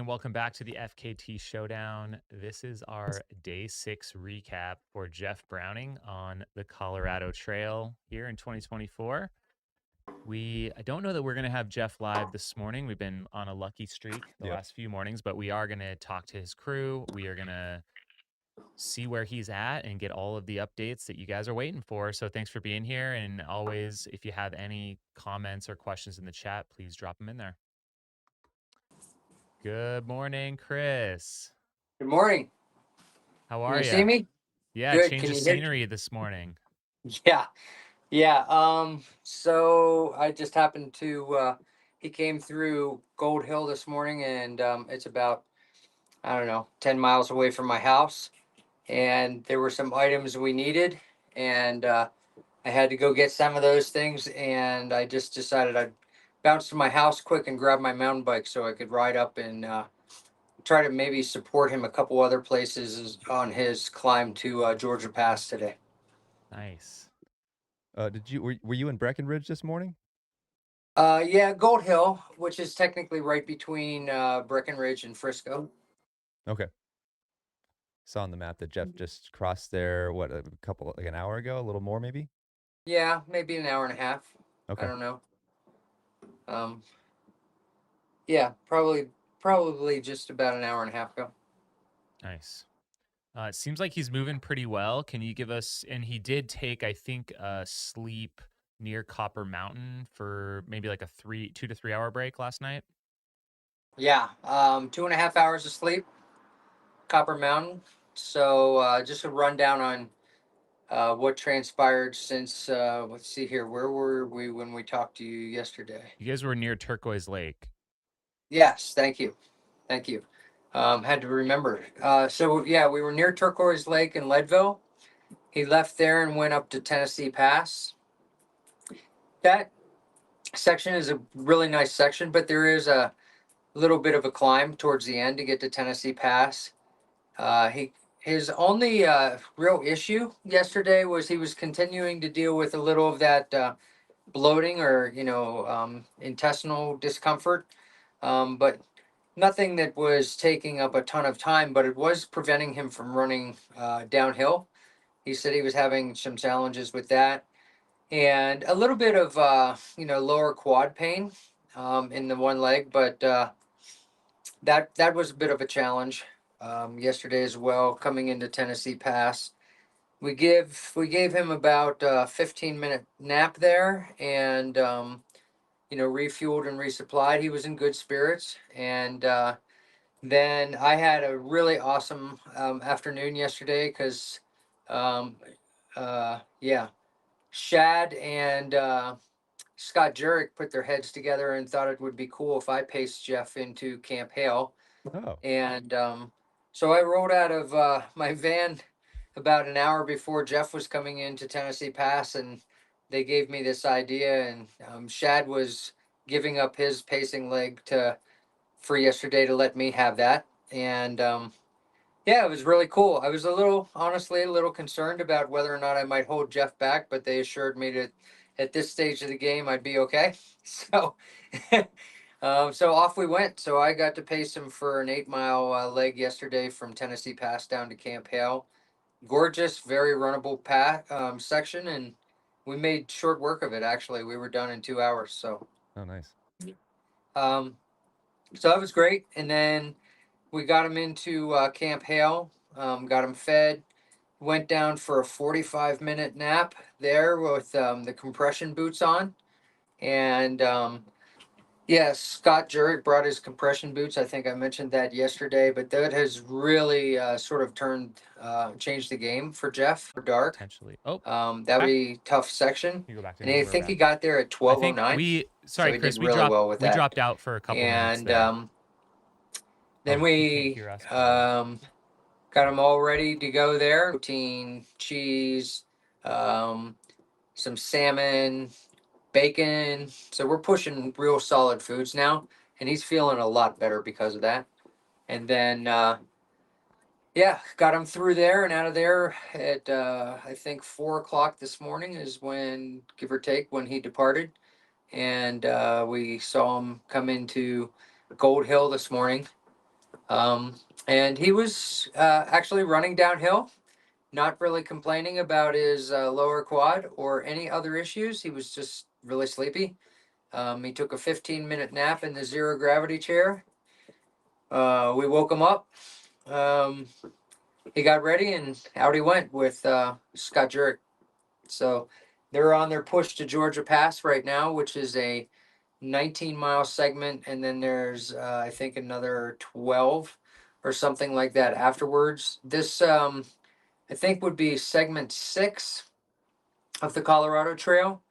and welcome back to the FKT Showdown. This is our day 6 recap for Jeff Browning on the Colorado Trail here in 2024. I don't know that we're going to have Jeff live this morning. We've been on a lucky streak the Yep. last few mornings, but we are going to talk to his crew. We are going to see where he's at and get all of the updates that you guys are waiting for. So thanks for being here. And always, if you have any comments or questions in the chat, please drop them in there. Good morning, Chris. Good morning. How Can are you you? see me? Yeah, Good. change Can of you hear? scenery this morning. Yeah. Yeah. So I just happened to he came through Gold Hill this morning and it's about, I don't know, 10 miles away from my house. And there were some items we needed and I had to go get some of those things and I just decided I'd bounce to my house quick and grab my mountain bike so I could ride up and try to maybe support him a couple other places on his climb to Georgia Pass today. Nice. Were you in Breckenridge this morning? Yeah, Gold Hill, which is technically right between Breckenridge and Frisco. Okay. Saw on the map that Jeff just crossed there, what, like an hour ago, a little more maybe? Yeah, maybe an hour and a half. I Okay. don't know. Um, yeah, probably just about an hour and a half ago. Nice. It seems like he's moving pretty well. Can you give us, and he did take, I think, a sleep near Copper Mountain for maybe like a 2 to 3 hour break last night? Yeah, 2.5 hours of sleep, Copper Mountain. So just a rundown on what transpired since. Let's see here. Where were we when we talked to you yesterday? You guys were near Turquoise Lake. Yes, thank you. Thank you. Had to remember. So yeah, we were near Turquoise Lake in Leadville. He left there and went up to Tennessee Pass. That section is a really nice section, but there is a little bit of a climb towards the end to get to Tennessee Pass. His only real issue yesterday was he was continuing to deal with a little of that bloating or intestinal discomfort, but nothing that was taking up a ton of time, but it was preventing him from running downhill. He said he was having some challenges with that and a little bit of lower quad pain in the one leg, but that was a bit of a challenge yesterday as well. Coming into Tennessee Pass, we gave him about a 15-minute nap there, and refueled and resupplied. He was in good spirits, and then I had a really awesome afternoon yesterday because, yeah, Shad and Scott Jurek put their heads together and thought it would be cool if I paced Jeff into Camp Hale. Oh, And so I rode out of my van about an hour before Jeff was coming into Tennessee Pass, and they gave me this idea. And Shad was giving up his pacing leg for yesterday to let me have that. And yeah, it was really cool. I was honestly, a little concerned about whether or not I might hold Jeff back, but they assured me that at this stage of the game, I'd be okay. So, so off we went. So I got to pace him for an 8 mile leg yesterday from Tennessee Pass down to Camp Hale. Gorgeous, very runnable path section, and we made short work of it. Actually, we were done in 2 hours. oh, nice. Um, so that was great. And then we got him into Camp Hale, got him fed, went down for a 45-minute nap there with the compression boots on. And yeah, Scott Jurek brought his compression boots. I think I mentioned that yesterday, but that has really sort of changed the game for Jeff for dark. Potentially. Oh, That'd back. be tough section. You go back to And me. I We're think he back. got there at I think 12:09. So sorry, he did Chris, really well with we that. dropped out for a couple minutes And there. then Oh, he can't we hear us. Probably. got them all ready to go there. Protein, cheese, um, some salmon, bacon. So we're pushing real solid foods now, and he's feeling a lot better because of that. And then, yeah, got him through there and out of there at I think 4 o'clock this morning is when, give or take, when he departed. And we saw him come into Gold Hill this morning. Um, and he was actually running downhill, not really complaining about his lower quad or any other issues. He was just really sleepy. He took a 15-minute nap in the zero gravity chair. We woke him up. Um, he got ready and out he went with Scott Jurek. So they're on their push to Georgia Pass right now, which is a 19-mile segment, and then there's I think another 12 or something like that afterwards. This I think would be segment 6 of the Colorado Trail,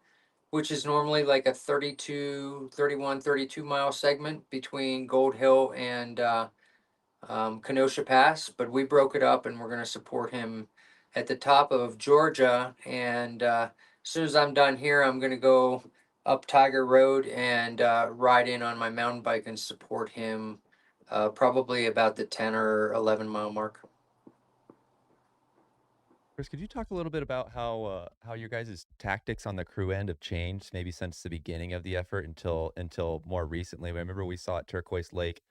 which is normally like a 32, 31, 32-mile segment between Gold Hill and Kenosha Pass, but we broke it up and we're going to support him at the top of Georgia. And as soon as I'm done here, I'm going to go up Tiger Road and ride in on my mountain bike and support him probably about the 10 or 11-mile mark. Chris, could you talk a little bit about how your guys' tactics on the crew end have changed, maybe since the beginning of the effort until more recently? I remember we saw at Turquoise Lake,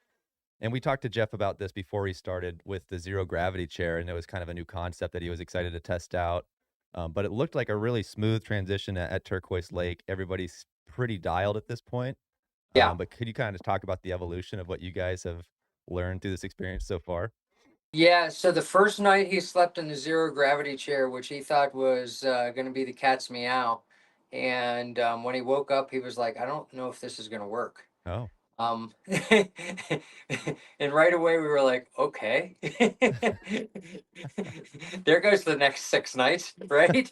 and we talked to Jeff about this before he started with the zero gravity chair, and it was kind of a new concept that he was excited to test out. But it looked like a really smooth transition at Turquoise Lake. Everybody's pretty dialed at this point. Yeah. But could you kind of talk about the evolution of what you guys have learned through this experience so far? Yeah, so the first night he slept in the zero gravity chair, which he thought was going to be the cat's meow. And when he woke up, he was like, I don't know if this is going to work. Oh, Um, and right away we were like, okay, there goes the next 6 nights, right?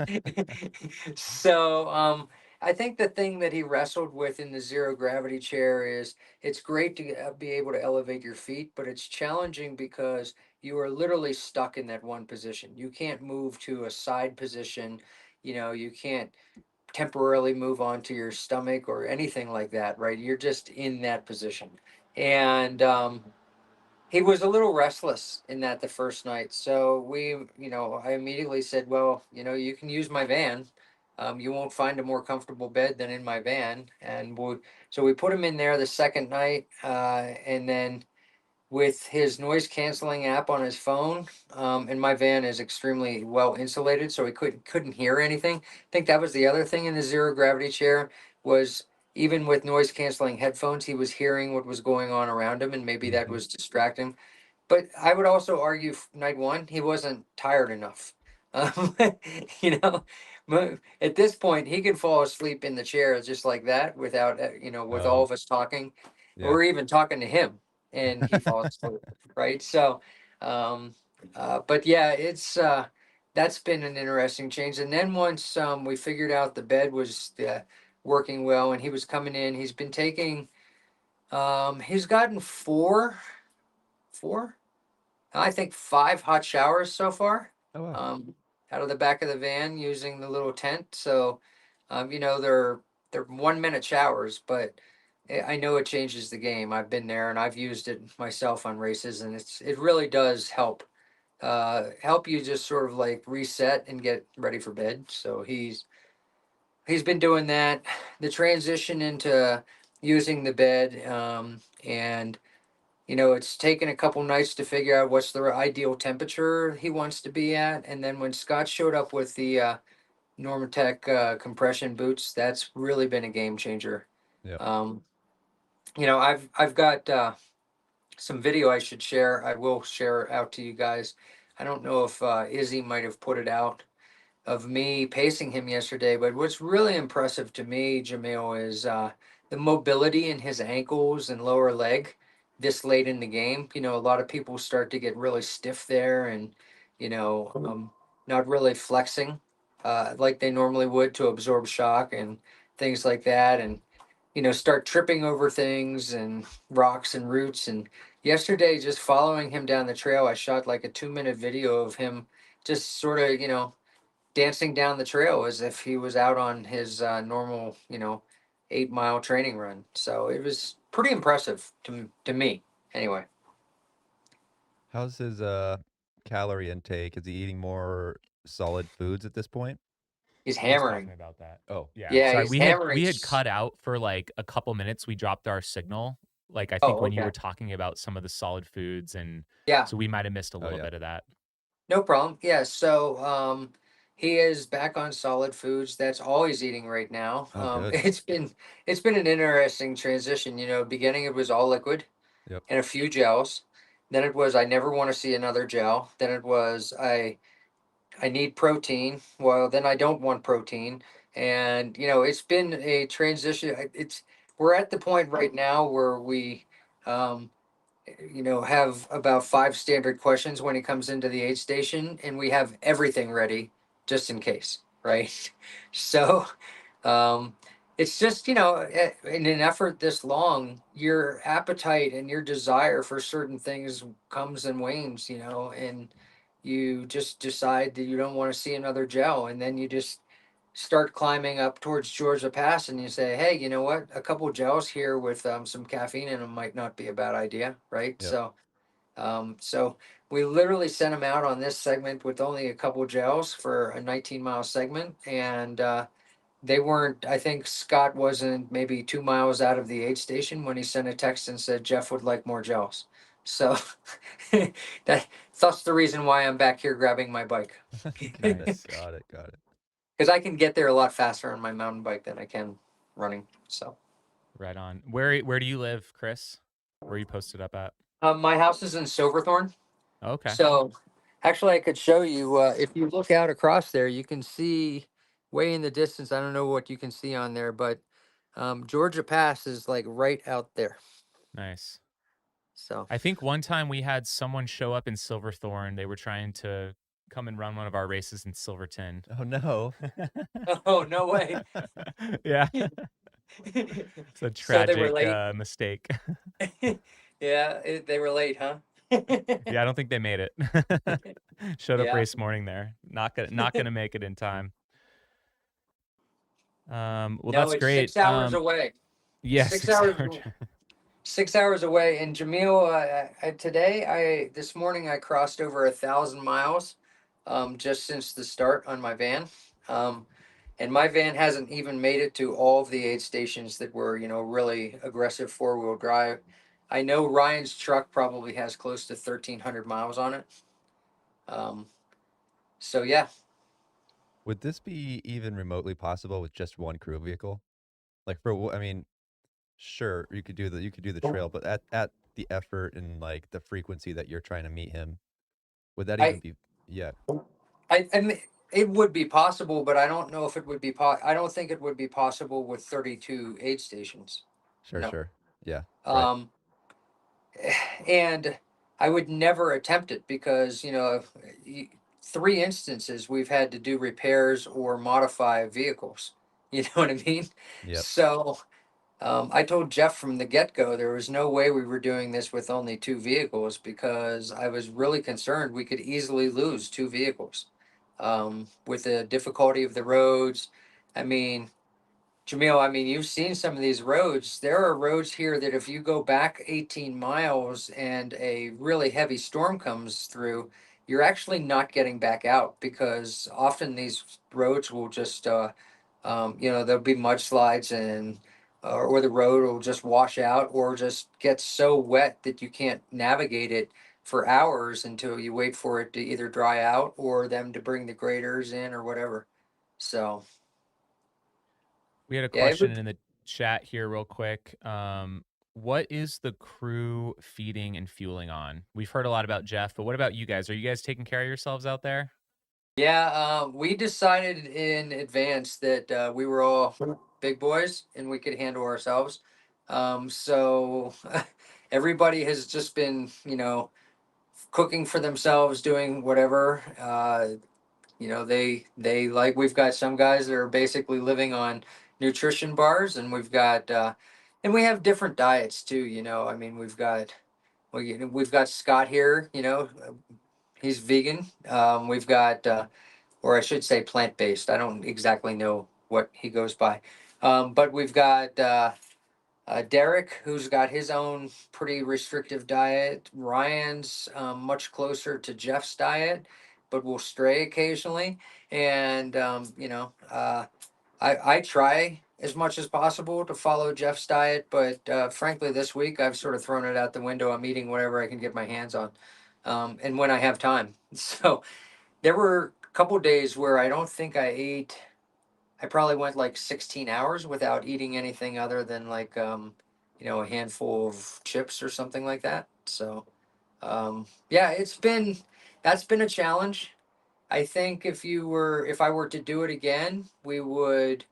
So I think the thing that he wrestled with in the zero gravity chair is it's great to be able to elevate your feet, but it's challenging because you are literally stuck in that one position. You can't move to a side position. You can't temporarily move onto your stomach or anything like that, right? You're just in that position. And he was a little restless in that the first night. So I immediately said, well, you can use my van. You won't find a more comfortable bed than in my van. So we put him in there the second night. And then with his noise canceling app on his phone, and my van is extremely well insulated, so he couldn't hear anything. I think that was the other thing in the zero gravity chair was even with noise canceling headphones, he was hearing what was going on around him, and maybe that hmm was distracting. But I would also argue night one, he wasn't tired enough. Um, you know, at this point, he could fall asleep in the chair just like that without, with all oh, of us talking, yeah. or even talking to him, and he falls asleep, right? So, um, but yeah, that's been an interesting change. And then once we figured out the bed was working well, and he was coming in, he's been taking, he's gotten four, I think 5 hot showers so far, Oh wow. um, out of the back of the van using the little tent. So, they're 1 minute showers, but I know it changes the game. I've been there and I've used it myself on races, and it really does help you just sort of like reset and get ready for bed. So he's been doing that. The transition into using the bed, and it's taken a couple nights to figure out what's the ideal temperature he wants to be at. And then when Scott showed up with the Normatec compression boots, that's really been a game changer. Yep. Um, I've got some video I should share. I will share out to you guys. I don't know if Izzy might have put it out of me pacing him yesterday. But what's really impressive to me, Jamil, is the mobility in his ankles and lower leg this late in the game. A lot of people start to get really stiff there and, not really flexing like they normally would to absorb shock and things like that. And, start tripping over things and rocks and roots. And yesterday, just following him down the trail, I shot like a 2-minute video of him just sort of, dancing down the trail as if he was out on his normal, 8-mile training run. So it was pretty impressive to me. Anyway, How's his calorie intake? Is he eating more solid foods at this point? he's He was talking hammering. about that. Oh, Yeah. Yeah, Sorry, he's we hammering. had cut out for like a couple minutes. We dropped our signal Like, I think Oh, when you okay. were talking about some of the solid foods, and Yeah. so we might have missed a Oh little yeah. bit of that. No problem. Yeah. So he is back on solid foods. That's all he's eating right now. Oh good. It's been an interesting transition. Beginning it was all liquid Yep. and a few gels. Then it was I never want to see another gel. Then it was I need protein. Well, then I don't want protein. And it's been a transition. We're at the point right now where we um, have about five standard questions when he comes into the aid station, and we have everything ready just in case, right? So, um, it's just, in an effort this long, your appetite and your desire for certain things comes and wanes, and you just decide that you don't want to see another gel. And then you just start climbing up towards Georgia Pass, and you say, hey, you know what? A couple gels here with some caffeine in them might not be a bad idea, right? Yep. So we literally sent him out on this segment with only a couple gels for a 19-mile segment, and they weren't. I think Scott wasn't maybe 2 miles out of the aid station when he sent a text and said Jeff would like more gels. So that's the reason why I'm back here grabbing my bike. Nice. Got it. Got it. Because I can get there a lot faster on my mountain bike than I can running. So Right on. Where do you live, Chris? Where are you posted up at? my house is in Silverthorne. Okay. So actually, I could show you if you look out across there, you can see way in the distance. I don't know what you can see on there, but Georgia Pass is like right out there. Nice. So I think one time we had someone show up in Silverthorne. They were trying to come and run one of our races in Silverton. Oh no. oh, no way. Yeah. It's a So they were tragic late. mistake. Yeah, they were late, huh? Yeah, I don't think they made it. Showed up Yeah. race morning there. Not gonna make it in time. Well, No, that's it's great. 6 hours away. Yeah, 6 hours. 6 hour 6 hours away. And Jamil, this morning I crossed over 1,000 miles, just since the start on my van. Um, and my van hasn't even made it to all of the aid stations that were, really aggressive 4-wheel drive. I know Ryan's truck probably has close to 1,300 miles on it. Um, so yeah, Would this be even remotely possible with just one crew vehicle? Like I mean, sure, you could do the trail, but at the effort and like the frequency that you're trying to meet him, would that even I, be yeah, I mean, it would be possible, but I don't know if it would be I don't think it would be possible with 32 aid stations. sure, No. sure. Yeah, right. Um, and I would never attempt it because three instances we've had to do repairs or modify vehicles. You know what I mean? Yep. So I told Jeff from the get go there was no way we were doing this with only two vehicles because I was really concerned we could easily lose two vehicles with the difficulty of the roads. I mean, Jamil, I mean, you've seen some of these roads. There are roads here that if you go back 18 miles and a really heavy storm comes through, you're actually not getting back out because often these roads will just, there'll be mudslides or the road will just wash out or just get so wet that you can't navigate it for hours until you wait for it to either dry out or them to bring the graders in or whatever. So, We had a yeah, it question would. in the chat here real quick. What is the crew feeding and fueling on? We've heard a lot about Jeff, but what about you guys? Are you guys taking care of yourselves out there? Yeah, we decided in advance that we were all big boys and we could handle ourselves. So everybody has just been, cooking for themselves, doing whatever. They like we've got some guys that are basically living on nutrition bars, and and we have different diets too. I mean, we've got Scott here. He's vegan. We've got or I should say plant based. I don't exactly know what he goes by. But we've got Derek, who's got his own pretty restrictive diet. Ryan's much closer to Jeff's diet, but will stray occasionally. And, I try as much as possible to follow Jeff's diet, but frankly, this week I've sort of thrown it out the window. I'm eating whatever I can get my hands on, and when I have time. So there were a couple days where I don't think I ate. I probably went like 16 hours without eating anything other than like a handful of chips or something like that. So yeah, that's been a challenge. I think if I were to do it again, we would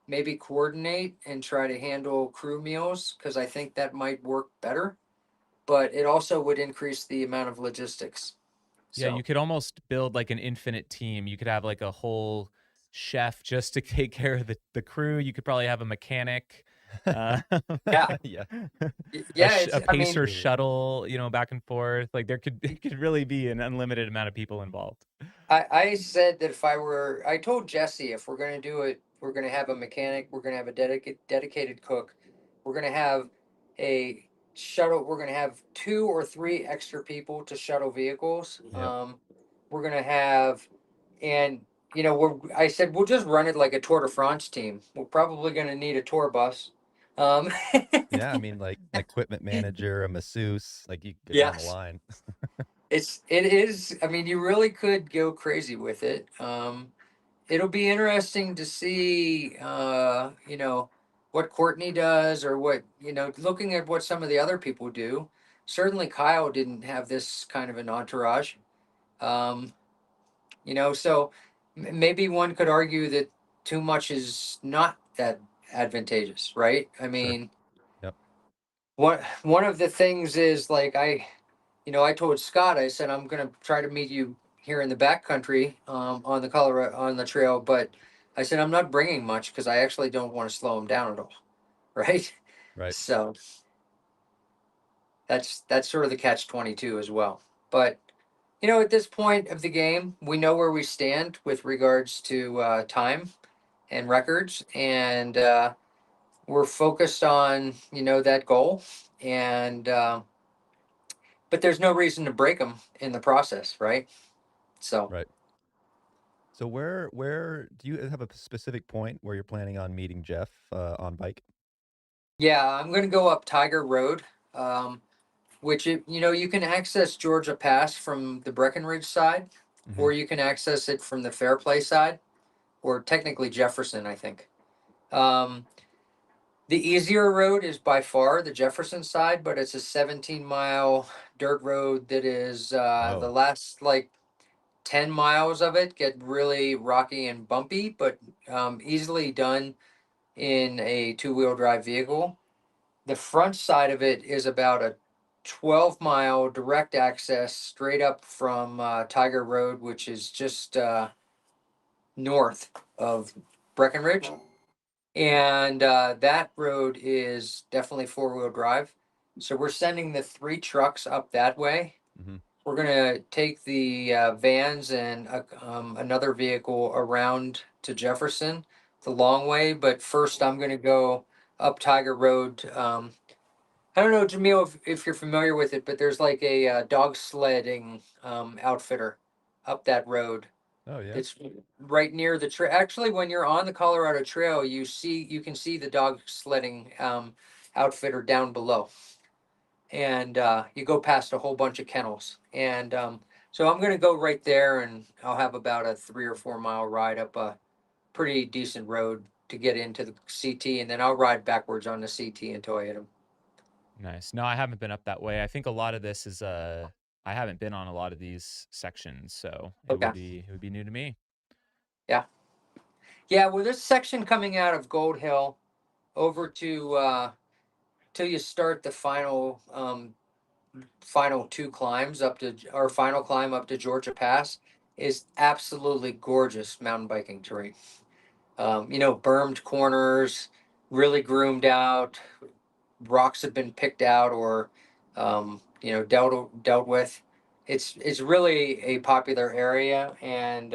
maybe coordinate and try to handle crew meals because I think that might work better. But it also would increase the amount of logistics. Yeah, So you could almost build like an infinite team. You could have like a whole chef just to take care of the crew. You could probably have a mechanic, uh, yeah, Yeah, yeah. a I mean, pacer really. shuttle, back and forth. Like there could it could really be an unlimited amount of people involved. I said that I told Jesse if we're going to do it, we're going to have a mechanic, we're going to have a dedicated cook, we're going to have a shuttle, we're going to have 2 or 3 extra people to shuttle vehicles. Yep. We're going to have, and I said we'll just run it like a Tour de France team. We're probably going to need a tour bus. Um, Yeah, I mean, like an equipment manager, a masseuse, like you go down the yes, line. it is. I mean, you really could go crazy with it. It'll be interesting to see, what Courtney does or looking at what some of the other people do. Certainly, Kyle didn't have this kind of an entourage. Um, so maybe one could argue that too much is not that advantageous, right? I Sure. mean, Yep. one of the things is like I told Scott, I said I'm gonna try to meet you here in the backcountry on the Colorado on the trail, but I said I'm not bringing much because I actually don't want to slow him down at all, right? Right. So that's sort of the catch 22 as well. But at this point of the game, we know where we stand with regards to time and records, and we're focused on that goal, and but there's no reason to break them in the process, right? So. Right. So where do you have a specific point where you're planning on meeting Jeff on bike? Yeah, I'm gonna go up Tiger Road, um, which you can access Georgia Pass from the Breckenridge side, Hmm. or you can access it from the Fairplay side, or technically Jefferson, I think. Um, the easier road is by far the Jefferson side, but it's a 17-mile dirt road that is the Oh, last like 10 miles of it get really rocky and bumpy, but easily done in a two-wheel drive vehicle. The front side of it is about a 12-mile direct access straight up from Tiger Road, which is just north of Breckenridge. And that road is definitely four-wheel drive. So we're sending the 3 trucks up that way. hmm, We're going to take the vans and another vehicle around to Jefferson the long way. But first, I'm going to go up Tiger Road. I don't know, Jamil, if you're familiar with it, but there's like a dog sledding outfitter up that road. oh yeah. It's right near the trail. Actually, when you're on the Colorado Trail, you can see the dog sledding outfitter down below, and you go past a whole bunch of kennels. And so I'm going to go right there, and I'll have about a 3 or 4 mile ride up a pretty decent road to get into the CT, and then I'll ride backwards on the CT until I hit him. Nice. No, I haven't been up that way. I think a lot of this is I haven't been on a lot of these sections, so Okay. it would be new to me. Yeah. Yeah, well, this section coming out of Gold Hill over to till you start the final 2 climbs up to our final climb up to Georgia Pass is absolutely gorgeous mountain biking terrain. Bermed corners, really groomed out, rocks have been picked out or dealt with. It's really a popular area, and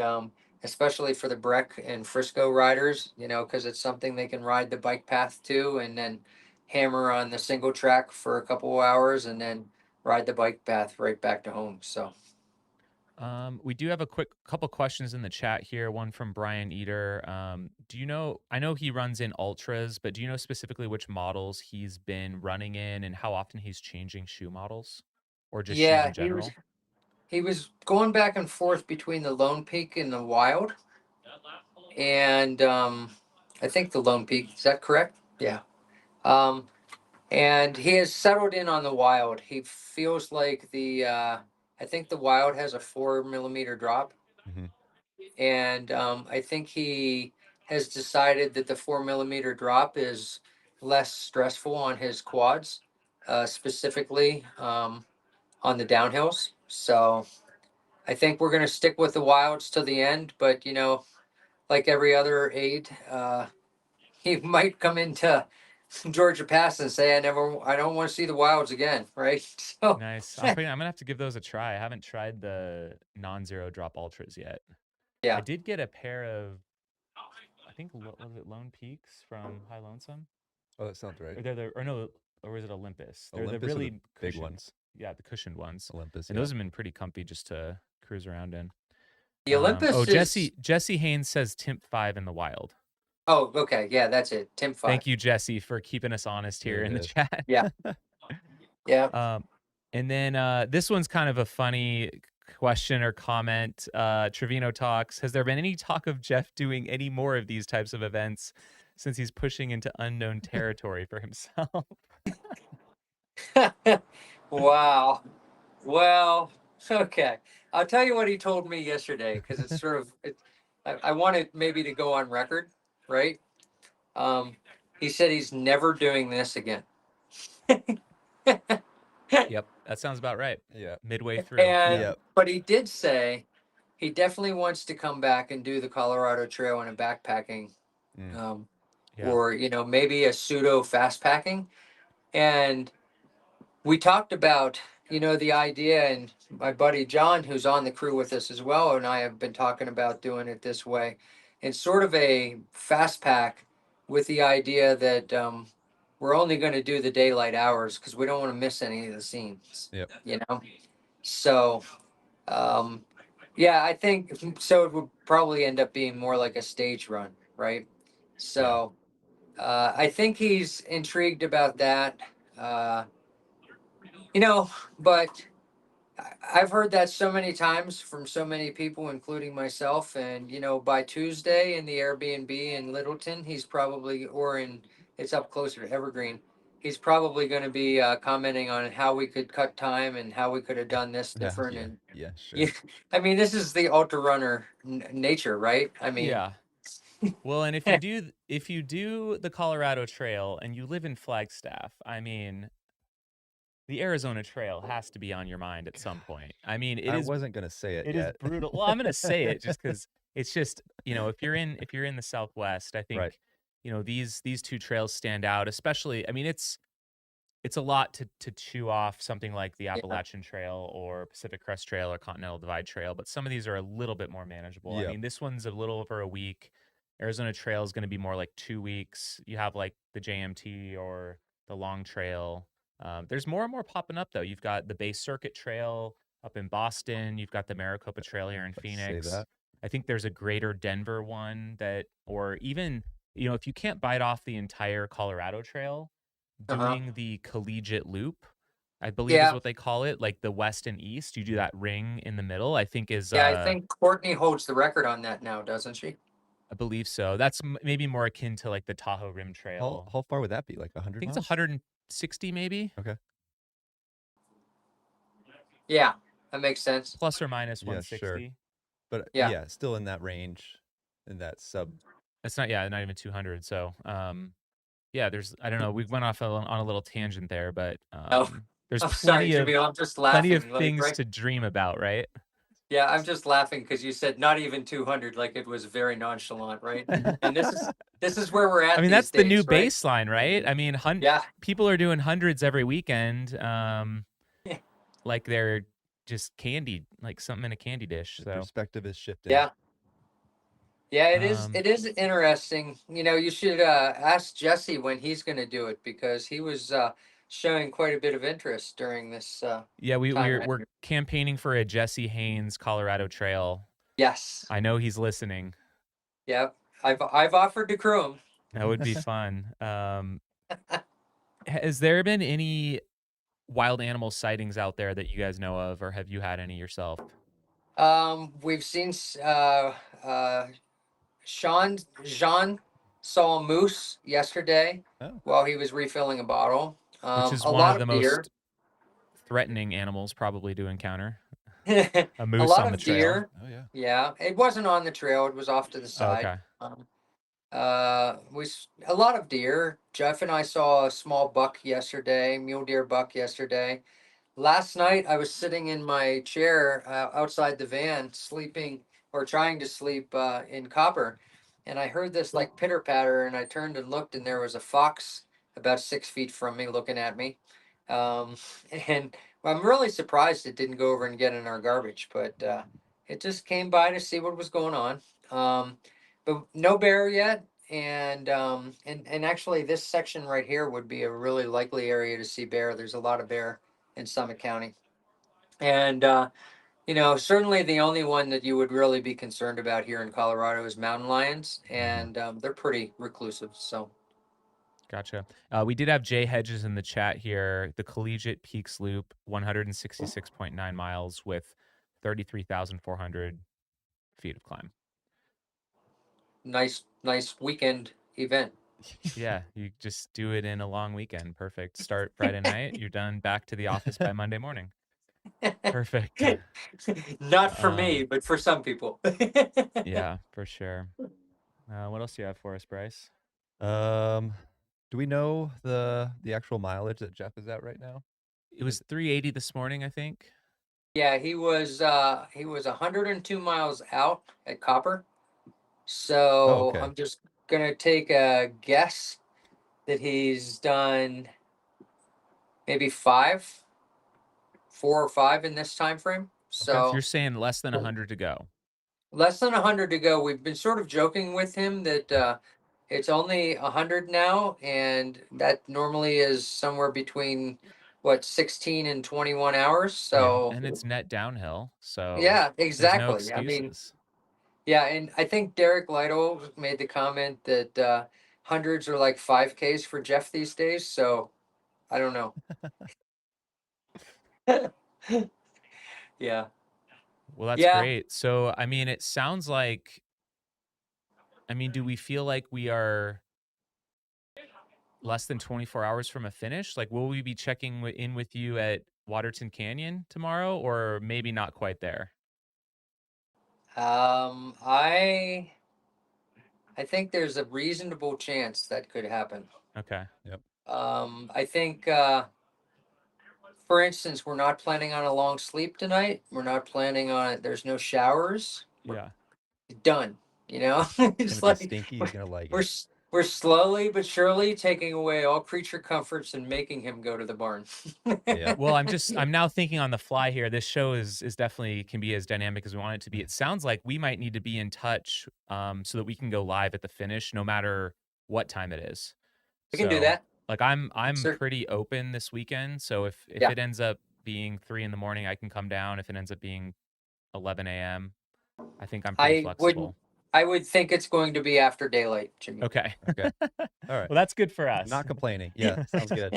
especially for the Breck and Frisco riders, because it's something they can ride the bike path to, and then hammer on the single track for a couple of hours, and then ride the bike path right back to home. So We do have a quick couple questions in the chat here. One from Brian Eater. Do you know? I know he runs in ultras, but do you know specifically which models he's been running in and how often he's changing shoe models, or just shoes Yeah, in general? he was going back and forth between the Lone Peak and the Wild, and I think the Lone Peak. Is that correct? Yeah. Um, and he has settled in on the Wild. He feels like I think the Wild has a 4 millimeter drop, Mhm. and I think he has decided that the 4 millimeter drop is less stressful on his quads, specifically on the downhills. So I think we're going to stick with the Wilds till the end. But like every other aide, he might come into Georgia Pass and say, I don't want to see the Wilds again," right? So Nice. I'm gonna have to give those a try. I haven't tried the non-zero drop ultras yet. I yeah, did get a pair of, I think, was it Lone Peaks from High Lonesome? Oh, that sounds right. Or they're the, or no, or was it Olympus? They're the Olympus are the really big cushioned, ones. yeah, the cushioned ones. Olympus, And yeah. those have been pretty comfy just to cruise around in. the Oh, Olympus is. Jesse Haynes says Timp 5 in the wild. Oh, okay, yeah, that's it. Tim Thank 5. you, Jesse, for keeping us honest There here it in the is. chat. Yeah, yeah. And then this one's kind of a funny question or comment. Trevino talks, has there been any talk of Jeff doing any more of these types of events since he's pushing into unknown territory for himself? Wow. Well, okay. I'll tell you what he told me yesterday because it's sort of I wanted maybe to go on record, right? Um, he said he's never doing this again. Yep, that sounds about right. Yeah. Midway through. And Yep. Yep. but he did say he definitely wants to come back and do the Colorado Trail in a backpacking, Mm. um, Yeah. or maybe a pseudo fast packing. And we talked about the idea, and my buddy John, who's on the crew with us as well, and I have been talking about doing it this way. It's sort of a fast pack with the idea that we're only going to do the daylight hours because we don't want to miss any of the scenes. Yep. So yeah, I think so. It would probably end up being more like a stage run, right? So I think he's intrigued about that. Uh, but I've heard that so many times from so many people, including myself. And by Tuesday in the Airbnb in Littleton, he's probably, it's up closer to Evergreen. He's probably going to be commenting on how we could cut time and how we could have done this different. Yeah. And Yeah. Sure. yeah, I mean, this is the ultra runner nature, right? I mean, Yeah. Well, and if you do the Colorado Trail and you live in Flagstaff, I mean, the Arizona Trail has to be on your mind at some point. I mean, I wasn't gonna say it it is yet. brutal. Well, I'm gonna say it just because it's just, if you're in the Southwest, I think, Right. these two trails stand out. Especially, I mean, it's a lot to chew off something like the yeah, Appalachian Trail or Pacific Crest Trail or Continental Divide Trail, but some of these are a little bit more manageable. I Yep. mean, this one's a little over a week. Arizona Trail is going to be more like 2 weeks. You have like the JMT or the Long Trail. There's more and more popping up though. You've got the Base Circuit Trail up in Boston. You've got the Maricopa Trail here in Let's say Phoenix. that. I think there's a Greater Denver one that, or even, if you can't bite off the entire Colorado Trail, uh-huh. doing the collegiate loop, I believe is Yeah, what they call it, like the west and east. You do that ring in the middle. I think is yeah. I think Courtney holds the record on that now, doesn't she? I believe so. That's maybe more akin to like the Tahoe Rim How Trail. how far would that be? Like I 100 think it's miles? 160 maybe, Okay. Yeah, that makes sense. plus or minus Yeah. Sure. 160. But Yeah, yeah, still in that range, in that sub. That's not, yeah, not even 200. So, yeah, I don't know. We went off on a little tangent there, but oh, there's I'm sorry, Jamil. I'm just plenty of laughing. Like, things right? to dream about, right? Yeah, I'm just laughing because you said not even 200, like it was very nonchalant, right? And this is where we're I at mean, these that's the new days, right? baseline, right? I mean, Yeah, people are doing hundreds every weekend, like they're just candy, like something in a candy dish. The So, perspective is shifting. yeah, yeah. It is. um, It is interesting. You should ask Jesse when he's going to do it because he was showing quite a bit of interest during this Yeah, time. we're campaigning for a Jesse Haynes Colorado Trail. Yes. I know he's listening. Yep. I've offered to crew him. That would be fun. Has there been any wild animal sightings out there that you guys know of, or have you had any yourself? We've seen Jean saw a moose yesterday Oh, while he was refilling a bottle. Which is A one lot of the of deer. most threatening animals probably to encounter. A A moose lot on the of trail. deer. oh yeah. Yeah, it wasn't on the trail. It was off to the Oh, side. okay. A lot of deer. Jeff and I saw a small buck yesterday, mule deer buck yesterday. Last night, I was sitting in my chair outside the van, sleeping or trying to sleep in copper, and I heard this like pitter patter, and I turned and looked, and there was a fox about 6 feet from me, looking at me. Um, and I'm really surprised it didn't go over and get in our garbage, but it just came by to see what was going on. But no bear yet. And actually, this section right here would be a really likely area to see bear. There's a lot of bear in Summit County. And, certainly the only one that you would really be concerned about here in Colorado is mountain lions, and they're pretty reclusive. So, Gotcha. We did have Jay Hedges in the chat here. The Collegiate Peaks Loop, 166.9 miles with 33,400 feet of climb. nice weekend event. Yeah, you just do it in a long weekend. Perfect. Start Friday night. You're done back to the office by Monday morning. Perfect. Not for Um, me, but for some people. yeah, for sure. What else do you have for us, Bryce? Do we know the actual mileage that Jeff is at right now? It was 380 this morning, I think. Yeah, he was 102 miles out at Copper. Oh, So okay. I'm just gonna take a guess that he's done maybe 4 or 5 in this time frame. Okay. So you're So saying less than 100 to go. less than 100 to go. We've been sort of joking with him that it's only 100 now, and that normally is somewhere between what 16 and 21 hours. Yeah. So And it's net downhill. So yeah, there's no exactly. I mean, excuses. yeah, and I think Derek Lytle made the comment that hundreds are like 5Ks for Jeff these days. So I don't know. Yeah. Well, that's Yeah. great. So, I mean, it sounds like, I mean, do we feel like we are less than 24 hours from a finish? Like, will we be checking in with you at Waterton Canyon tomorrow, or maybe not quite there? I think there's a reasonable chance that could happen. Okay. Yep. I think, for instance, we're not planning on a long sleep tonight. We're not planning on it. There's no showers. We're Yeah. done. It's It's gonna be like stinky. we're He's gonna like we're it. s- we're slowly but surely taking away all creature comforts and making him go to the barn. Yep. Well, I'm now thinking on the fly here. This show is definitely can be as dynamic as we want it to be. It sounds like we might need to be in touch so that we can go live at the finish no matter what time it is. We can do So, that. like I'm Sir. pretty open this weekend. So if Yeah. it ends up being 3 in the morning, I can come down. If it ends up being 11 a.m., I think I'm pretty I wouldn't. flexible. I would think it's going to be after daylight, Jimmy. Okay. Okay. All right. Well, that's good for us. Not complaining. Yeah, sounds good.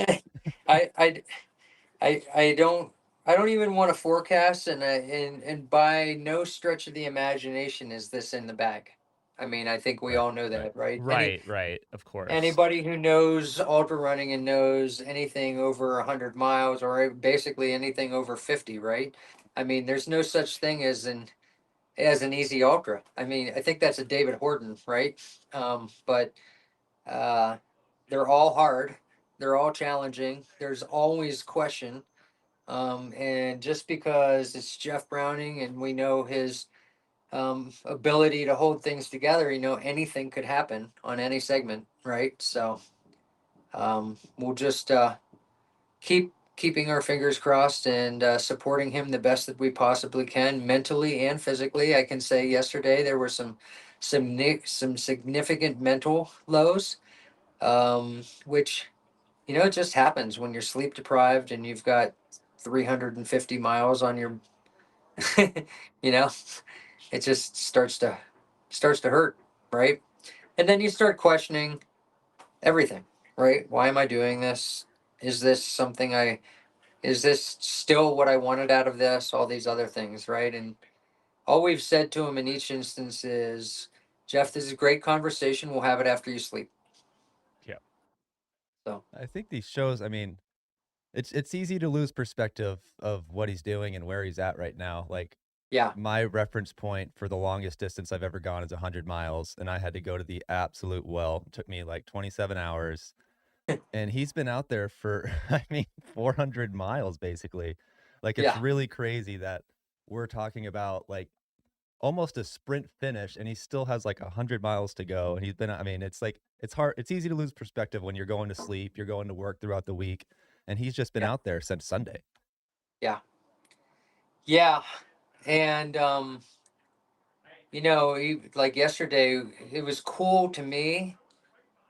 I, I, I don't even want to forecast, and by no stretch of the imagination is this in the bag. I mean, I think we Right. all know Right. that, right? Right, of course. Anybody who knows ultra running and knows anything over 100 miles, or basically anything over 50, right? I mean, there's no such thing as an easy ultra. I mean, I think that's a David Horton, right? But uh, they're all hard. They're all challenging. There's always question. And just because it's Jeff Browning and we know his ability to hold things together, anything could happen on any segment, right? So we'll just keeping our fingers crossed and supporting him the best that we possibly can, mentally and physically. I can say yesterday there were some significant mental lows, which it just happens when you're sleep deprived and you've got 350 miles on your, you know, it just starts to hurt, right? And then you start questioning everything, right? Why am I doing this? Is this something is this still what I wanted out of this? All these other things, right? And all we've said to him in each instance is, Jeff, this is a great conversation. We'll have it after you sleep. Yeah. So, I think these shows, I mean, it's easy to lose perspective of what he's doing and where he's at right now. Like yeah, my reference point for the longest distance I've ever gone is 100 miles, and I had to go to the absolute well. It took me like 27 hours. And he's been out there for, I mean, 400 miles basically. Like it's yeah, really crazy that we're talking about like almost a sprint finish, and he still has like 100 miles to go. And he's been, I mean, it's like, it's hard. It's easy to lose perspective when you're going to sleep, you're going to work throughout the week. And he's just been yeah, out there since Sunday. yeah, yeah. And, like yesterday, it was cool to me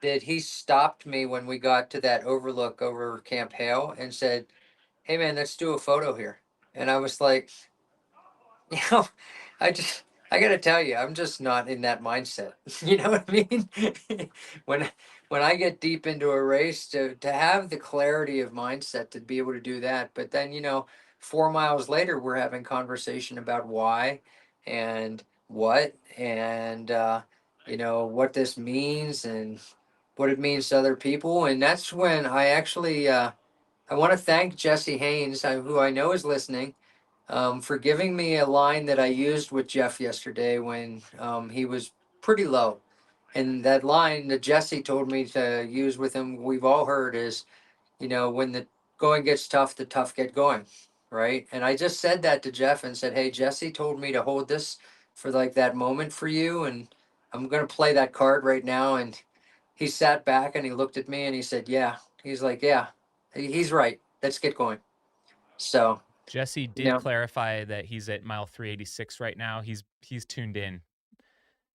that he stopped me when we got to that overlook over Camp Hale and said, "Hey, man, let's do a photo here." And I was like, you know, I just I gotta tell you, I'm just not in that mindset. You know what I mean? when when I get deep into a race, to have the clarity of mindset to be able to do that, but then 4 miles later, we're having conversation about why and what and what this means and what it means to other people, and that's when I actually I want to thank Jesse Haynes, who I know is listening, for giving me a line that I used with Jeff yesterday when he was pretty low. And that line that Jesse told me to use with him, we've all heard is, when the going gets tough, the tough get going. Right. And I just said that to Jeff and said, hey, Jesse told me to hold this for like that moment for you. And I'm going to play that card right now. And he sat back and he looked at me and he said, yeah. He's like, yeah, he's right. Let's get going. So, Jesse you did know, clarify that he's at mile 386 right now. He's tuned in.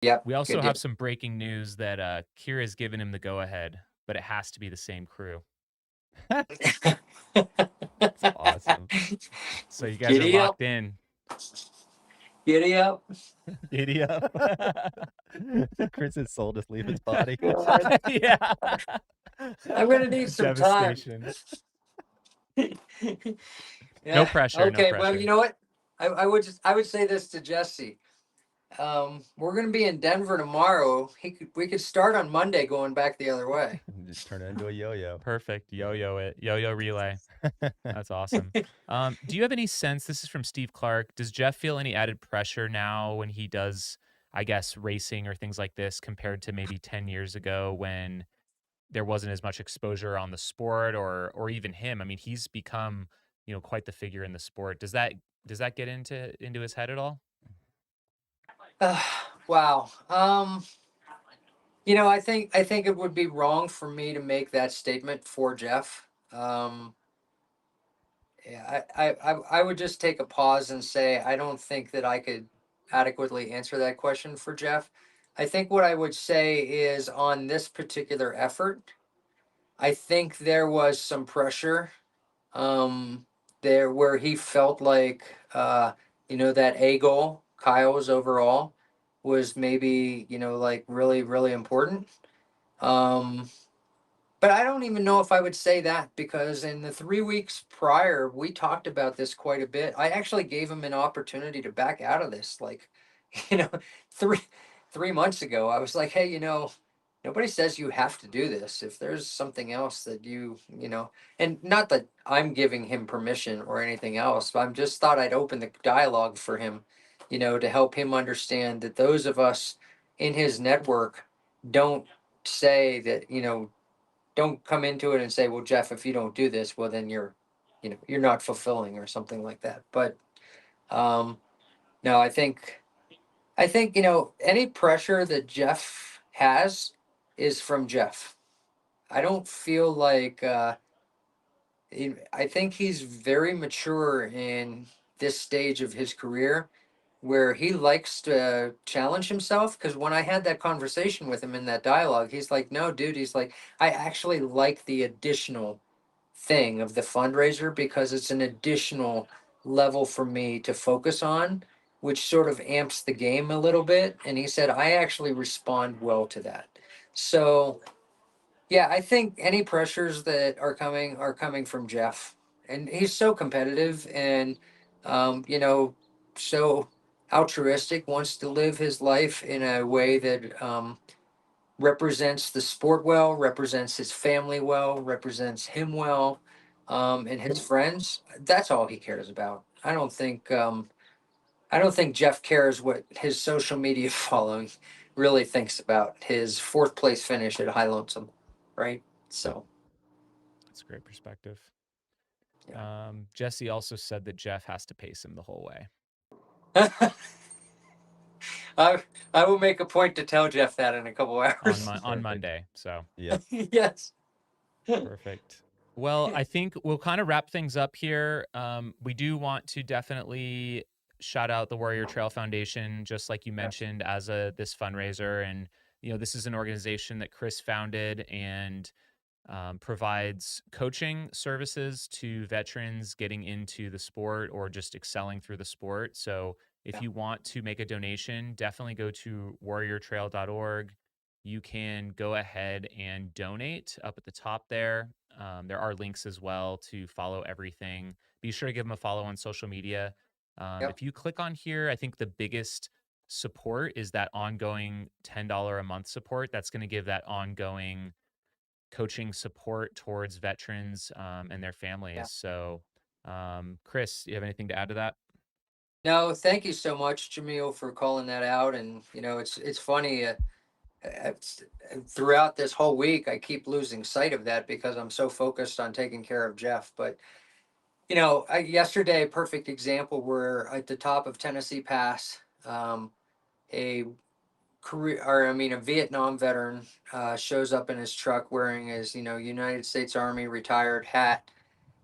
yep, We also good deal. have some breaking news that Kira's given him the go ahead, but it has to be the same crew. That's awesome. So you guys are Giddy up, locked in. giddy up. Giddy up. Chris's soul just leave his body. God, Yeah. I'm gonna need some time. Devastation. No Yeah. pressure, no Okay. Well, you pressure. know what? I would say this to Jesse. We're gonna be in Denver tomorrow. We could start on Monday going back the other way. Just turn it into a yo-yo. Perfect. Yo-yo it. Yo-yo relay. That's awesome. Do you have any sense, this is from Steve Clark, does Jeff feel any added pressure now when he does, I guess, racing or things like this compared to maybe 10 years ago when there wasn't as much exposure on the sport or even him? I mean, he's become, quite the figure in the sport. Does that get into his head at all? Wow. I think it would be wrong for me to make that statement for Jeff. Yeah, I would just take a pause and say I don't think that I could adequately answer that question for Jeff. I think what I would say is on this particular effort, I think there was some pressure um, there where he felt like that A goal, Kyle's overall, was maybe like really really important. Um, but I don't even know if I would say that because in the 3 weeks prior, we talked about this quite a bit. I actually gave him an opportunity to back out of this. Like, you know, three 3 months ago, I was like, hey, nobody says you have to do this. If there's something else that and not that I'm giving him permission or anything else, but I'm just thought I'd open the dialogue for him, to help him understand that those of us in his network don't say that, don't come into it and say, well, Jeff, if you don't do this, well, then you're not fulfilling or something like that. But um, no, I think any pressure that Jeff has is from Jeff. I don't feel like I think he's very mature in this stage of his career where he likes to challenge himself. Because when I had that conversation with him in that dialogue, he's like, "No, dude," he's like, "I actually like the additional thing of the fundraiser because it's an additional level for me to focus on, which sort of amps the game a little bit." And he said, "I actually respond well to that." So yeah, I think any pressures that are coming from Jeff, and he's so competitive and, you know, so altruistic. Wants to live his life in a way that represents the sport well, represents his family well, represents him well, and his friends. That's all he cares about. I don't think Jeff cares what his social media following really thinks about his fourth place finish at High Lonesome, right? Yep. So, That's a great perspective. yeah. Jesse also said that Jeff has to pace him the whole way I I will make a point to tell Jeff that in a couple hours. on Perfect. Monday. So Yep. Yes. perfect. Well, I think we'll kind of wrap things up here. We do want to definitely shout out the Warrior Trail Foundation, just like you Yes. mentioned, as this fundraiser. And this is an organization that Chris founded and provides coaching services to veterans getting into the sport or just excelling through the sport. So if Yeah. you want to make a donation, definitely go to warriortrail.org. You can go ahead and donate up at the top there. There are links as well to follow everything. Be sure to give them a follow on social media. Yep. If you click on here, I think the biggest support is that ongoing $10 a month support. That's going to give that ongoing coaching support towards veterans and their Yeah. families. So, Chris, you have anything to add to that? No, thank you so much, Jamil, for calling that out. And it's funny. It's, throughout this whole week, I keep losing sight of that because I'm so focused on taking care of Jeff. But yesterday, perfect example. We're at the top of Tennessee Pass. A a Vietnam veteran shows up in his truck wearing his, United States Army retired hat,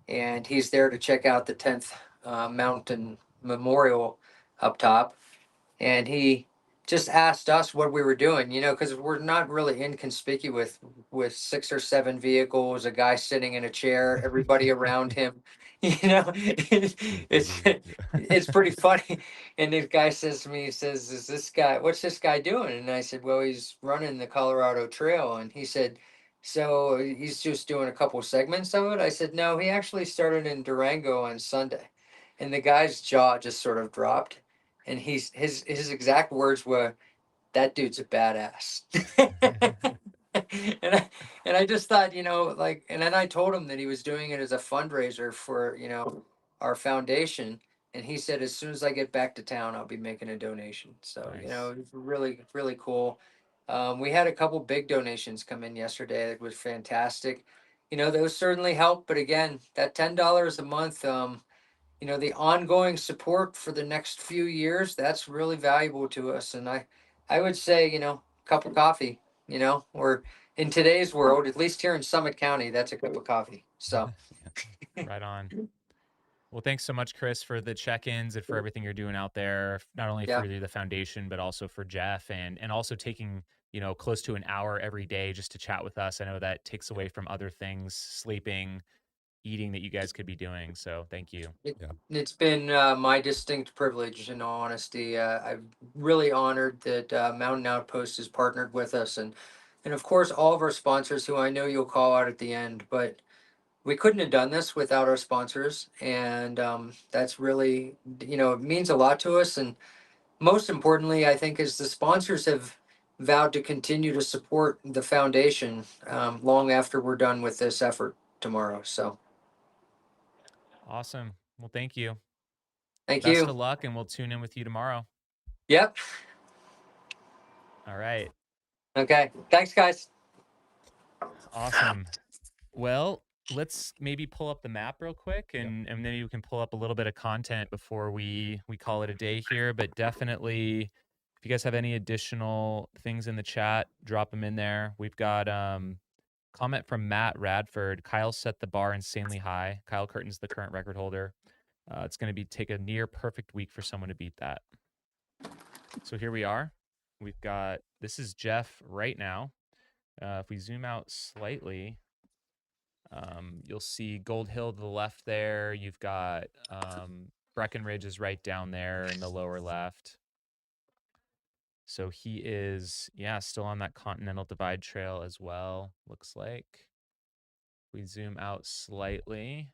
and he's there to check out the 10th Mountain Memorial up top. And he just asked us what we were doing, because we're not really inconspicuous with six or seven vehicles, a guy sitting in a chair, everybody around him. It's Indeed. it's pretty funny. And this guy says to me, he says, what's this guy doing?" And I said, "Well, he's running the Colorado Trail." And he said, "So he's just doing a couple segments of it?" I said, "No, he actually started in Durango on Sunday." And the guy's jaw just sort of dropped, and his exact words were, "That dude's a badass." and I just thought, and then I told him that he was doing it as a fundraiser for our foundation. And he said, "As soon as I get back to town, I'll be making a donation." So Nice. it's really, really cool. We had a couple big donations come in yesterday. It was fantastic. Those certainly help, but again, that $10 a month, the ongoing support for the next few years, that's really valuable to us. And I would say, cup of coffee, or in today's world, at least here in Summit County, that's a cup of coffee. So Right on. Well, thanks so much, Chris, for the check-ins and for everything you're doing out there, not only yeah, for the foundation, but also for Jeff and also taking, close to an hour every day just to chat with us. I know that takes away from other things, sleeping, eating that you guys could be doing. So thank you. Yeah. it's been my distinct privilege, in all honesty. I'm really honored that Mountain Outpost has partnered with us, and of course all of our sponsors, who I know you'll call out at the end. But we couldn't have done this without our sponsors, and that's really, it means a lot to us. And most importantly, I think, is the sponsors have vowed to continue to support the foundation long after we're done with this effort tomorrow. So Awesome. Well, thank you. thank Best you. of luck, and we'll tune in with you tomorrow. Yep. All right. Okay, thanks, guys. Awesome. Well, let's maybe pull up the map real quick Yep. and maybe we can pull up a little bit of content before we call it a day here, but definitely if you guys have any additional things in the chat, drop them in there. We've got comment from Matt Radford. Kyle set the bar insanely high. Kyle Curtin's the current record holder. It's going to be take a near perfect week for someone to beat that. So here we are. We've got, this is Jeff right now. If we zoom out slightly, you'll see Gold Hill to the left there. You've got Breckenridge is right down there in the lower left. So he is, yeah, still on that Continental Divide Trail as well, looks like. We zoom out slightly.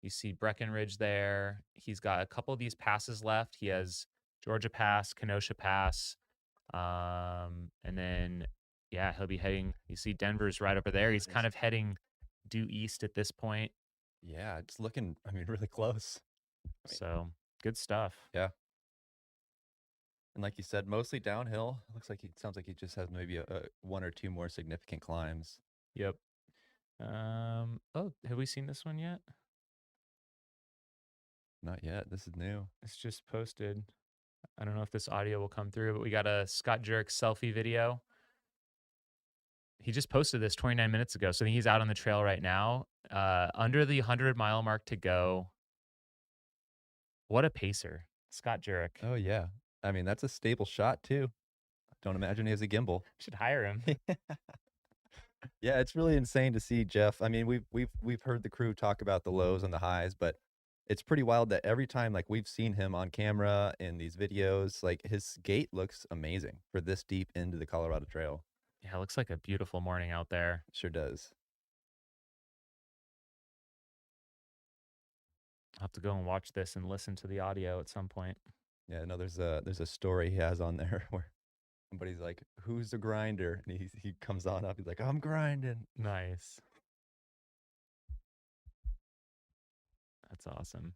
You see Breckenridge there. He's got a couple of these passes left. He has Georgia Pass, Kenosha Pass, and then, yeah, he'll be heading. You see Denver's right over there. He's kind of heading due east at this point. Yeah, it's looking, I mean, really close. So good stuff. Yeah. And like you said, mostly downhill. It looks like sounds like he just has maybe a one or two more significant climbs. Yep. Oh, have we seen this one yet? Not yet. This is new. It's just posted. I don't know if this audio will come through, but we got a Scott Jurek selfie video. He just posted this 29 minutes ago. So he's out on the trail right now. Under the 100-mile mark to go. What a pacer. Scott Jurek. Oh yeah. I mean, that's a stable shot too. Don't imagine he has a gimbal. Should hire him. Yeah, it's really insane to see Jeff. I mean, we've heard the crew talk about the lows and the highs, but it's pretty wild that every time like we've seen him on camera in these videos, like his gait looks amazing for this deep into the Colorado Trail. Yeah, it looks like a beautiful morning out there. Sure does. I'll have to go and watch this and listen to the audio at some point. Yeah, no, there's a story he has on there where somebody's like, "Who's the grinder?" And he comes on up. He's like, "I'm grinding." Nice. That's awesome.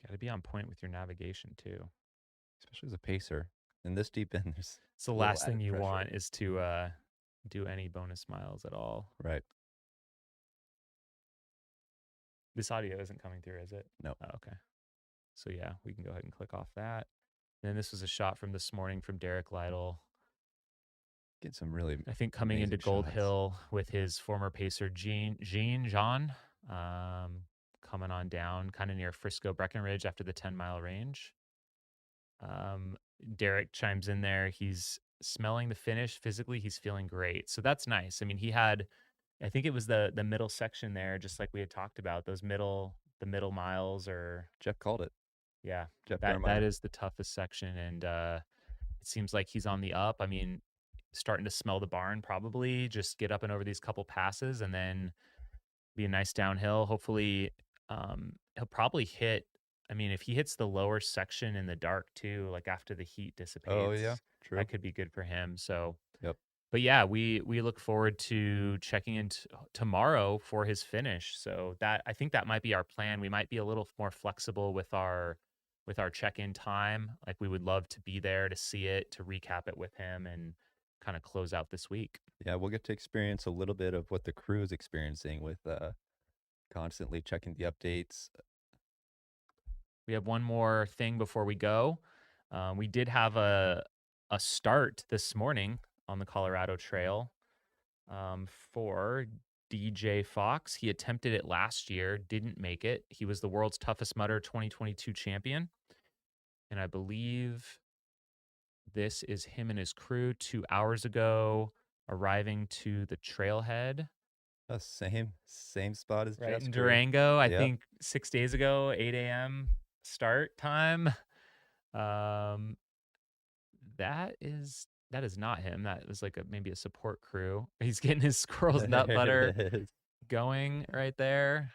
Got to be on point with your navigation too. Especially as a pacer. And this deep in, there's It's the a little last thing added you pressure. want is to do any bonus miles at all. Right. This audio isn't coming through, is it? No. Oh, okay. So yeah, we can go ahead and click off that. And then this was a shot from this morning from Derek Lytle. Get some really, I think coming into amazing Gold shots. Hill with his former pacer Jean, coming on down kind of near Frisco Breckenridge after the 10-mile range. Derek chimes in there. He's smelling the finish. Physically, he's feeling great. So that's nice. I mean, he had, I think it was the middle section there, just like we had talked about, the middle miles, or Jeff called it. yeah, Jeff that Bermeyer. is the toughest section. And it seems like he's on the up. I mean, starting to smell the barn, probably just get up and over these couple passes and then be a nice downhill. Hopefully, he'll probably hit. I mean, if he hits the lower section in the dark too, like after the heat dissipates, Oh yeah, true. that could be good for him. So, Yep. but yeah, we look forward to checking in tomorrow for his finish. So that, I think that might be our plan. We might be a little more flexible with our check-in time. Like we would love to be there to see it, to recap it with him, and kind of close out this week. Yeah, we'll get to experience a little bit of what the crew is experiencing with constantly checking the updates. We have one more thing before we go. We did have a start this morning on the Colorado Trail for DJ Fox. He attempted it last year, didn't make it. He was the world's toughest mudder 2022 champion. And I believe this is him and his crew 2 hours ago arriving to the trailhead. Same spot as Right Jeff's in crew. Durango, I Yep. think 6 days ago, 8 a.m. start time. That is not him. That was like maybe a support crew. He's getting his squirrel's nut There butter it is. going right there.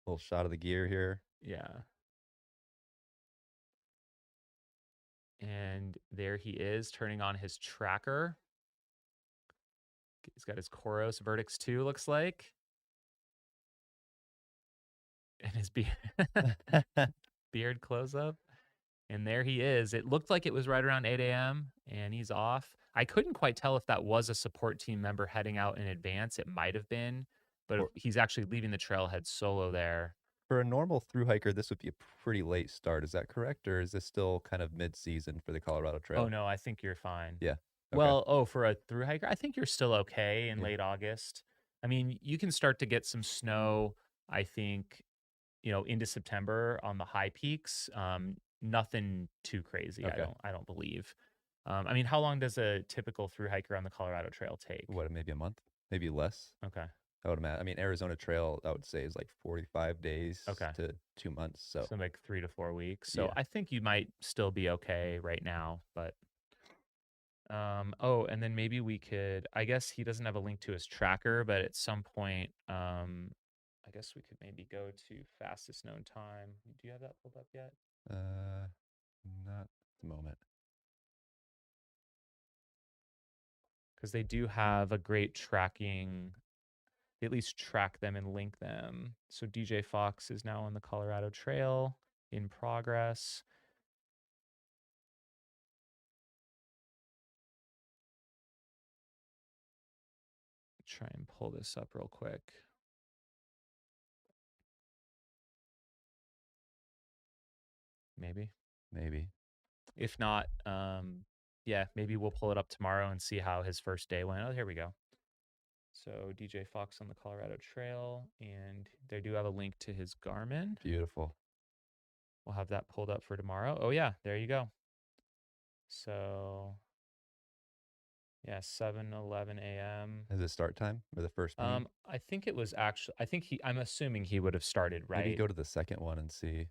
Little shot of the gear here. Yeah. And there he is turning on his tracker. He's got his Koros Vertex 2, looks like. And his beard close up. And there he is. It looked like it was right around 8 a.m. and he's off. I couldn't quite tell if that was a support team member heading out in advance. It might have been, but he's actually leaving the trailhead solo there. For a normal through hiker, this would be a pretty late start. Is that correct, or is this still kind of mid-season for the Colorado Oh Trail? no, I think you're fine. Yeah. Okay. Well, for a through hiker, I think you're still okay in Yeah. late August. I mean, you can start to get some snow, I think, into September on the high peaks. Nothing too crazy, Okay. I don't believe. I mean, how long does a typical through hiker on the Colorado Trail take? What, maybe a month? Maybe less? Okay. I would imagine. I mean, Arizona Trail, I would say, is like 45 days Okay. to 2 months. So, So like 3 to 4 weeks. So yeah. I think you might still be okay right now, but oh, and then maybe we could, I guess he doesn't have a link to his tracker, but at some point, I guess we could maybe go to fastest known time. Do you have that pulled up yet? Not at the moment. Because they do have a great tracking. They at least track them and link them. So DJ Fox is now on the Colorado Trail in progress. Try and pull this up real quick. Maybe. If not, yeah, maybe we'll pull it up tomorrow and see how his first day went. Oh, here we go. So DJ Fox on the Colorado Trail, and they do have a link to his Garmin. Beautiful. We'll have that pulled up for tomorrow. Oh yeah, there you go. So yeah, 7:11 a.m. Is it start time or the first meeting? I think it was actually. I'm assuming he would have started right. Maybe go to the second one and see.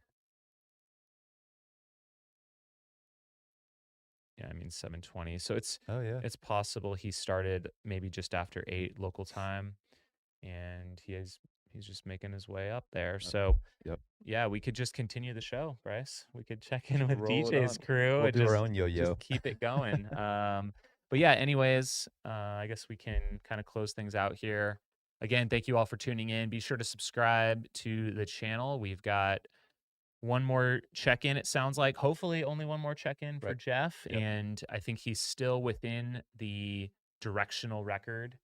Yeah, I mean 7:20. So it's Oh, yeah. it's possible he started maybe just after 8 local time, and he's just making his way up there. So Yep. yeah, we could just continue the show, Bryce. We could check in with roll it DJ's on. crew We'll and do our own yo-yo. just keep it going. But yeah, anyways, I guess we can kind of close things out here. Again, thank you all for tuning in. Be sure to subscribe to the channel. We've got one more check-in, it sounds like. Hopefully only one more check-in for Right. Jeff. Yep. And I think he's still within the directional record.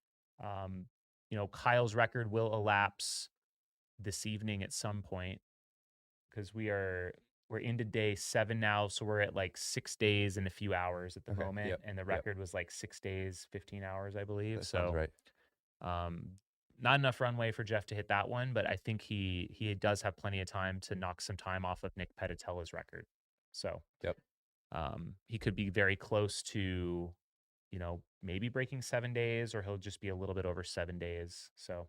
Kyle's record will elapse this evening at some point because we're into day 7 now, so we're at like 6 days and a few hours at the Okay. moment, Yep. and the Yep. record was like 6 days 15 hours, I believe. That sounds So right. not enough runway for Jeff to hit that one, but I think he does have plenty of time to knock some time off of Nick Petitella's record. So Yep. he could be very close to maybe breaking 7 days, or he'll just be a little bit over 7 days. So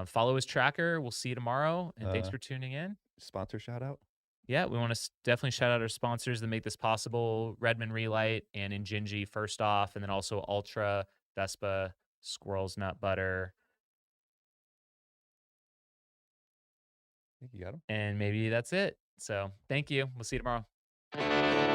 follow his tracker. We'll see you tomorrow, and thanks for tuning in. Sponsor shout out. Yeah, we want to definitely shout out our sponsors that make this possible: Redmond Relight and Injinji first off, and then also Ultra, Vespa, Squirrel's Nut Butter. I think you got him. And maybe that's it. So thank you. We'll see you tomorrow.